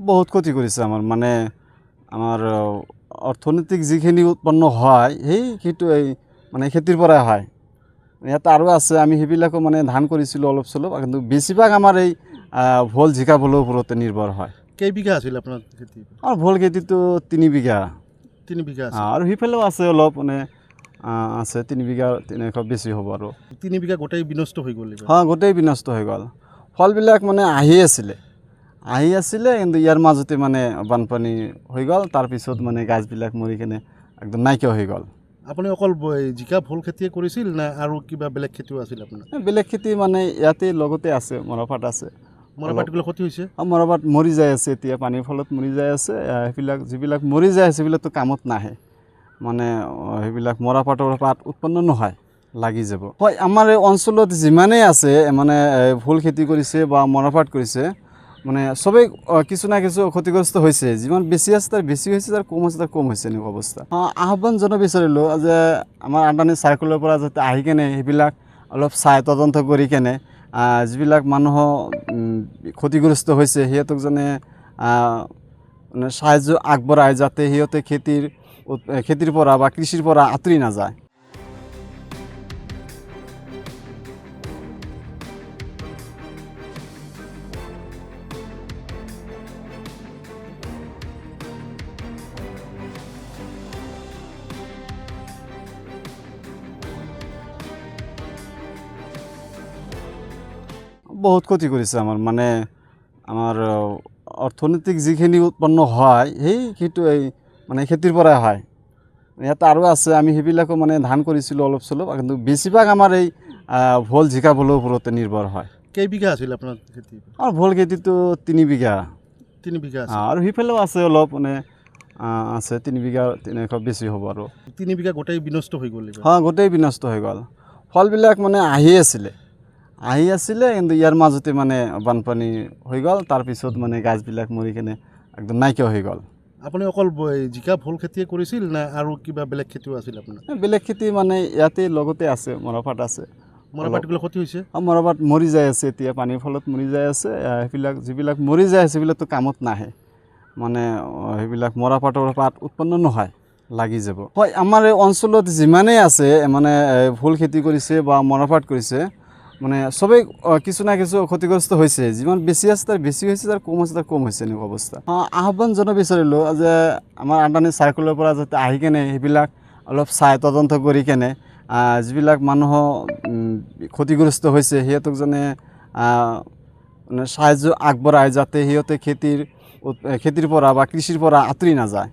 বহুত ক্ষতি কৰিছে মানে আমাৰ অৰ্থনৈতিক যিখিনি উৎপন্ন হয় সেইটো মানে খেতিৰ পৰাই হয়। ইয়াত আৰু আছে, আমি সেইবিলাকো মানে ধান কৰিছিলোঁ অলপ চলপ, কিন্তু বেছিভাগ আমাৰ এই ভোল জিকা ভোলৰ ওপৰতে নিৰ্ভৰ হয়। কেইবিঘা আছিল আপোনাৰ খেতি? আৰু ভোল খেতিটো 3 বিঘা। 3 বিঘা আছে আৰু সিফালেও আছে অলপ, মানে আছে 3 বিঘা, 3 বেছি হ'ব আৰু 3 বিঘা গোটেই বিনষ্ট হৈ গ'ল। গোটেই বিনষ্ট হৈ গ'ল। ফলবিলাক মানে আহি আছিলে, কিন্তু ইয়াৰ মাজতে মানে বানপানী হৈ গ'ল। তাৰপিছত মানে গাছবিলাক মৰি কেনে একদম নাইকিয়া হৈ গ'ল। আপুনি অকল জিকা ভোল খেতিয়ে কৰিছিল না আৰু কিবা বেলেগ খেতিও আছিল আপোনাৰ? বেলেগ খেতি মানে ইয়াতে লগতে আছে, মৰাপাট আছে। মৰাপাটবিলাক ক্ষতি হৈছে? মৰাপাট মৰি যাই আছে, এতিয়া পানীৰ ফলত মৰি যাই আছে। সেইবিলাক যিবিলাক মৰি যায় আছে সেইবিলাকতো কামত নাহে, মানে সেইবিলাক মৰাপাটৰ পাত উৎপন্ন নহয়, লাগি যাব। হয়, আমাৰ এই অঞ্চলত যিমানেই আছে মানে ভোল খেতি কৰিছে বা মৰাপাট কৰিছে, মানে চবেই কিছু না কিছু ক্ষতিগ্ৰস্ত হৈছে। যিমান বেছি আছে তাৰ বেছি হৈছে, তাৰ কম আছে তাৰ কম হৈছে, এনেকুৱা অৱস্থা। আহ্বান জনাব বিচাৰিলোঁ যে আমাৰ আদানী চাৰ্কুলৰ পৰা যাতে আহি কেনে সেইবিলাক অলপ চাই তদন্ত কৰি কেনে যিবিলাক মানুহ ক্ষতিগ্ৰস্ত হৈছে সিহঁতক যেনে মানে সাহায্য আগবঢ়ায়, যাতে সিহঁতে খেতিৰ পৰা বা কৃষিৰ পৰা আঁতৰি নাযায়। বহুত ক্ষতি কৰিছে মানে আমাৰ অৰ্থনৈতিক যিখিনি উৎপন্ন হয় সেইটো মানে খেতিৰ পৰাই হয়। ইয়াত আৰু আছে, আমি সেইবিলাকো মানে ধান কৰিছিলোঁ অলপ চলপ, কিন্তু বেছিভাগ আমাৰ এই ভোল জিকা ভোলৰ ওপৰতে নিৰ্ভৰ হয়। কেইবিঘা আছিল আপোনাৰ খেতি? আৰু ভোল খেতিটো 3 বিঘা। 3 বিঘা আছে আৰু সিফালেও আছে অলপ, মানে আছে 3 বিঘা, 3 বেছি হ'ব আৰু 3 বিঘা গোটেই বিনষ্ট হৈ গ'ল। গোটেই বিনষ্ট হৈ গ'ল। ফলবিলাক মানে আহি আছিলে, কিন্তু ইয়াৰ মাজতে মানে বানপানী হৈ গ'ল। তাৰপিছত মানে গাছবিলাক মৰি কেনে একদম নাইকিয়া হৈ গ'ল। আপুনি অকল জিকা ভোল খেতিয়ে কৰিছিল না আৰু কিবা বেলেগ খেতিও আছিল আপোনাৰ? বেলেগ খেতি মানে ইয়াতে লগতে আছে, মৰাপাট আছে। মৰাপাটবিলাক ক্ষতি হৈছে? মৰাপাট মৰি যাই আছে, এতিয়া পানীৰ ফলত মৰি যাই আছে। যিবিলাক মৰি যায় আছে সেইবিলাকতো কামত নাহে, মানে সেইবিলাক মৰাপাটৰ পাত উৎপন্ন নহয়, লাগি যাব। হয়, আমাৰ এই অঞ্চলত যিমানেই আছে মানে ভোল খেতি কৰিছে বা মৰাপাট কৰিছে, মানে চবেই কিছু না কিছু ক্ষতিগ্ৰস্ত হৈছে। যিমান বেছি আছে তাৰ বেছি হৈছে, তাৰ কম আছে তাৰ কম হৈছে, এনেকুৱা অৱস্থা। আহ্বান জনাব বিচাৰিলোঁ যে আমাৰ আদানী চাৰ্কুলৰ পৰা যাতে আহি কেনে সেইবিলাক অলপ চাই তদন্ত কৰি কেনে যিবিলাক মানুহ ক্ষতিগ্ৰস্ত হৈছে সিহঁতক যেনে মানে সাহায্য আগবঢ়ায়, যাতে সিহঁতে খেতিৰ পৰা বা কৃষিৰ পৰা আঁতৰি নাযায়।